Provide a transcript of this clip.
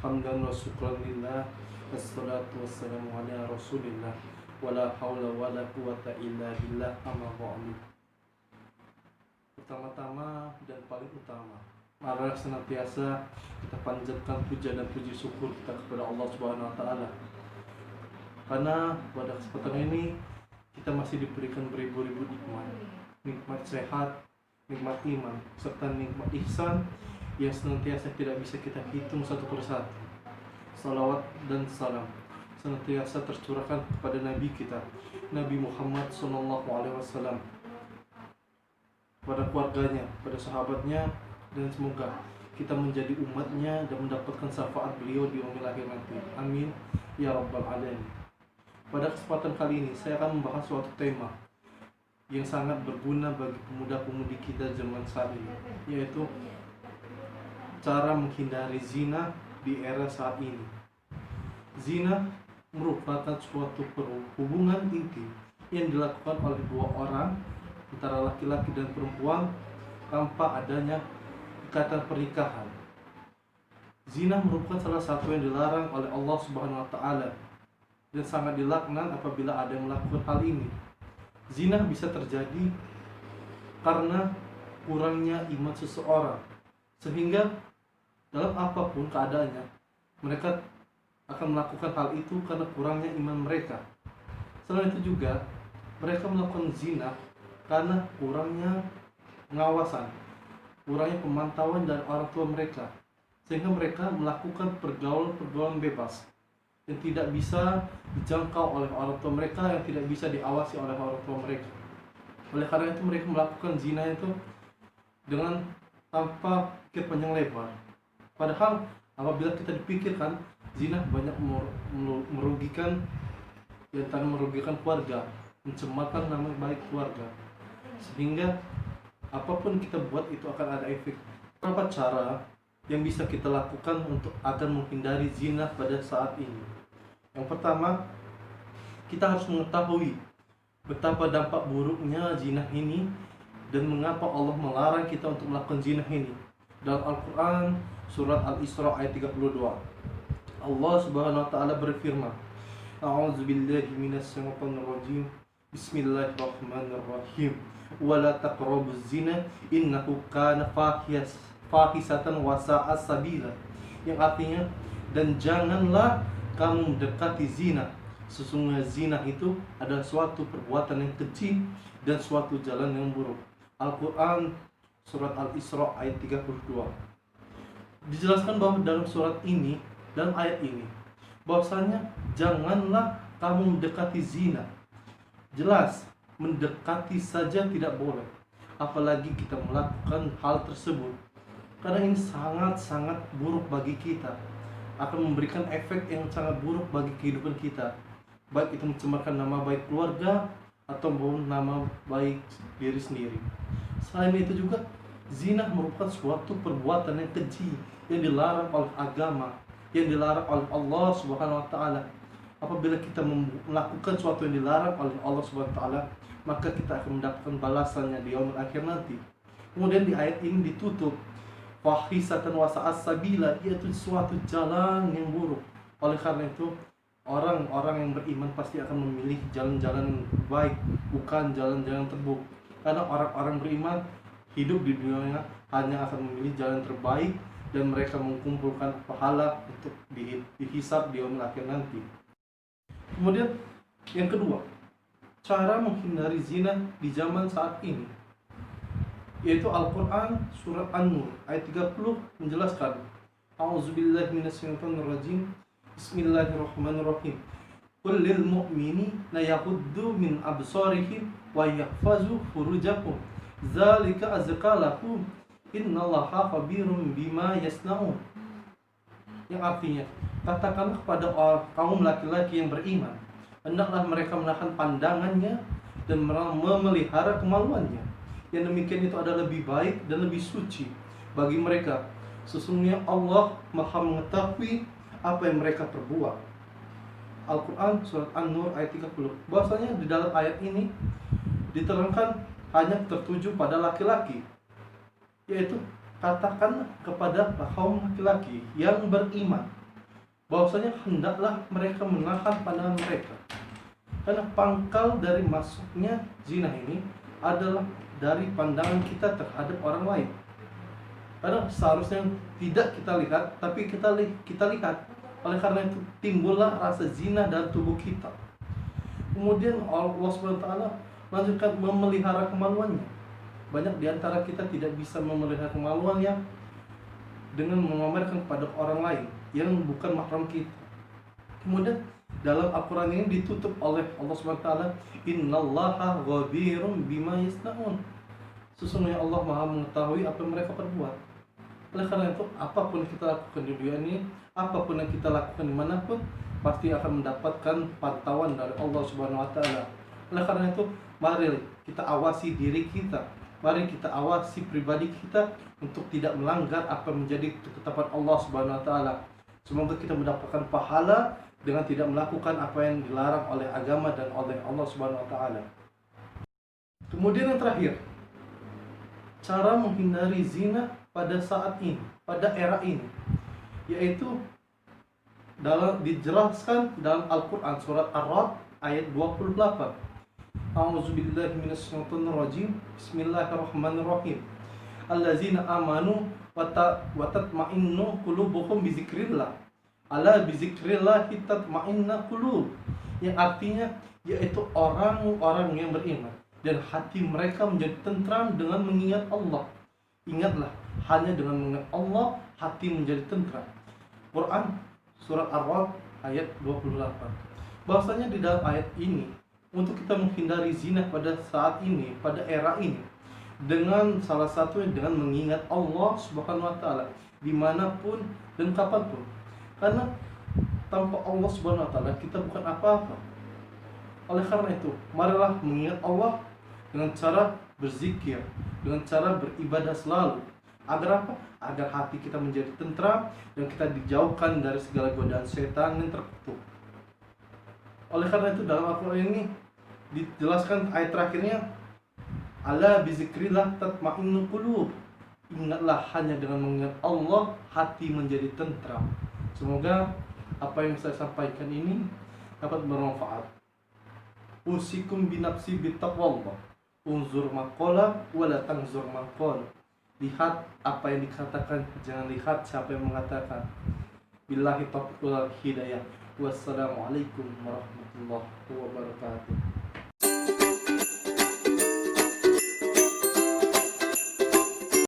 hamdan wa syukran lillah, wassalatu wassalamu ala rasulillah, wala hawla wala quwata illa billah, amma ba'du. Pertama-tama dan paling utama, mari senantiasa kita panjatkan puja dan puji syukur kita kepada Allah Subhanahu wa taala. Karena pada kesempatan ini kita masih diberikan beribu-ribu nikmat sehat, nikmat iman, serta nikmat ihsan yang senantiasa tidak bisa kita hitung satu persatu. Salawat dan salam senantiasa tercurahkan kepada Nabi kita, Nabi Muhammad SAW, pada keluarganya, pada sahabatnya, dan semoga kita menjadi umatnya dan mendapatkan syafaat beliau di yaumil akhir nanti. Amin ya rabbal alamin. Pada kesempatan kali ini saya akan membahas suatu tema yang sangat berguna bagi pemuda-pemudi kita zaman saat ini, yaitu cara menghindari zina di era saat ini. Zina merupakan suatu hubungan intim yang dilakukan oleh dua orang, antara laki-laki dan perempuan, tanpa adanya ikatan pernikahan. Zina merupakan salah satu yang dilarang oleh Allah Subhanahu wa taala dan sangat dilaknat apabila ada yang melakukan hal ini. Zina bisa terjadi karena kurangnya iman seseorang, sehingga dalam apapun keadaannya mereka akan melakukan hal itu karena kurangnya iman mereka. Selain itu juga mereka melakukan zina karena kurangnya pengawasan, kurangnya pemantauan dari orang tua mereka, sehingga mereka melakukan pergaulan bebas yang tidak bisa dijangkau oleh orang tua mereka, yang tidak bisa diawasi oleh orang tua mereka. Oleh karena itu mereka melakukan zina itu dengan tanpa pikir panjang lebar. Padahal apabila kita dipikirkan, zina banyak merugikan, yang tanpa merugikan keluarga, mencemarkan nama baik keluarga, sehingga apapun kita buat itu akan ada efek. Berapa cara yang bisa kita lakukan untuk agar menghindari zina pada saat ini? Yang pertama, kita harus mengetahui betapa dampak buruknya zina ini dan mengapa Allah melarang kita untuk melakukan zina ini. Dalam Al-Quran surat Al-Isra ayat 32, Allah Subhanahu wa taala berfirman, A'udzubillahi minasyaitonirrajim, Bismillahirrahmanirrahim, wala taqrabuz zina innahu kana fahisatan wa sa'a sabila. Yang artinya, dan janganlah kamu mendekati zina, sesungguhnya zina itu adalah suatu perbuatan yang kecil dan suatu jalan yang buruk. Al-Quran surat Al-Isra ayat 32. Dijelaskan bahwa dalam surat ini, dalam ayat ini, bahwasanya janganlah kamu mendekati zina. Jelas, mendekati saja tidak boleh, apalagi kita melakukan hal tersebut, karena ini sangat-sangat buruk bagi kita, akan memberikan efek yang sangat buruk bagi kehidupan kita, baik itu mencemarkan nama baik keluarga ataupun nama baik diri sendiri. Selain itu juga, zina merupakan suatu perbuatan yang keji, yang dilarang oleh agama, yang dilarang oleh Allah Subhanahu wa taala. Apabila kita melakukan suatu yang dilarang oleh Allah Subhanahu wa taala, maka kita akan mendapatkan balasannya di yaumil akhir nanti. Kemudian di ayat ini ditutup, fahisatan wa sa'as sabila, yaitu suatu jalan yang buruk. Oleh karena itu, orang-orang yang beriman pasti akan memilih jalan-jalan yang baik, bukan jalan-jalan terburuk. Karena orang-orang beriman hidup di dunia hanya akan memilih jalan terbaik, dan mereka mengumpulkan pahala untuk dihisab di yaumil akhir nanti. Kemudian yang kedua, cara menghindari zina di zaman saat ini, yaitu Al-Quran surat An-Nur ayat 30 menjelaskan, A'udzubillahi minasyaitonirrajim, Bismillahirrahmanirrahim, Qul lil mu'minina yaghuddu min absarihim wa yahfazu furujahum, Zalika azka lahum, Innallaha khabirum bima yasnaun. Yang artinya, katakanlah kepada kaum laki-laki yang beriman, hendaklah mereka menahan pandangannya dan memelihara kemaluannya. Yang demikian itu adalah lebih baik dan lebih suci bagi mereka. Sesungguhnya Allah Maha mengetahui apa yang mereka perbuat. Al-Quran surat An-Nur ayat 30. Bahwasanya di dalam ayat ini diterangkan hanya tertuju pada laki-laki, yaitu katakan kepada kaum laki-laki yang beriman, bahwasanya hendaklah mereka menahan pandangan mereka, karena pangkal dari masuknya zina ini adalah dari pandangan kita terhadap orang lain. Karena seharusnya tidak kita lihat, tapi kita lihat. Oleh karena itu timbullah rasa zina dalam tubuh kita. Kemudian Allah SWT lanjutkan memelihara kemaluannya. Banyak di antara kita tidak bisa memelihara kemaluannya dengan memamerkan kepada orang lain yang bukan mahram kita. Kemudian dalam Al-Quran ini ditutup oleh Allah SWT, Innallaha ghabirum bima yasna'un. Sesungguhnya Allah Maha mengetahui apa yang mereka perbuat. Oleh karena itu, apapun kita lakukan di dunia ini, apapun yang kita lakukan dimanapun, pasti akan mendapatkan pantauan dari Allah Subhanahu Wa Taala. Oleh karena itu, mari kita awasi diri kita, mari kita awasi pribadi kita untuk tidak melanggar apa yang menjadi ketetapan Allah Subhanahu Wa Taala. Semoga kita mendapatkan pahala dengan tidak melakukan apa yang dilarang oleh agama dan oleh Allah Subhanahu Wa Taala. Kemudian yang terakhir, cara menghindari zina pada saat ini, pada era ini, yaitu dijelaskan dalam Al-Quran surat Ar-Ra'd ayat 28. A'udzubillahi minasyaitonirrajim. Bismillahirrahmanirrahim. Allazina amanu wa tatma'innu qulubuhum bizikrillah. Ala bizikrillah tatma'inna qulub. Yang artinya yaitu orang-orang yang beriman dan hati mereka menjadi tentram dengan mengingat Allah. Ingatlah, hanya dengan mengingat Allah hati menjadi tentram. Quran surat Ar-Ra'd ayat 28. Bahwasanya di dalam ayat ini untuk kita menghindari zina pada saat ini, pada era ini, dengan salah satunya dengan mengingat Allah Subhanahu Wa Taala dimanapun dan kapanpun. Karena tanpa Allah Subhanahu Wa Taala kita bukan apa-apa. Oleh karena itu, marilah mengingat Allah dengan cara berzikir, dengan cara beribadah selalu. Agar apa? Agar hati kita menjadi tentram dan kita dijauhkan dari segala godaan setan yang terkutuk. Oleh karena itu dalam Al-Quran ini dijelaskan ayat terakhirnya, Ala bizikrillah tatma'innu qulub. Ingatlah, hanya dengan mengingat Allah hati menjadi tentram. Semoga apa yang saya sampaikan ini dapat bermanfaat. Usikum binafsi bitaqwallah. Unzur maqala wala tanzur maqala. Lihat apa yang dikatakan, jangan lihat siapa yang mengatakan. Billahi taufiq wal hidayah. Wassalamualaikum warahmatullahi wabarakatuh.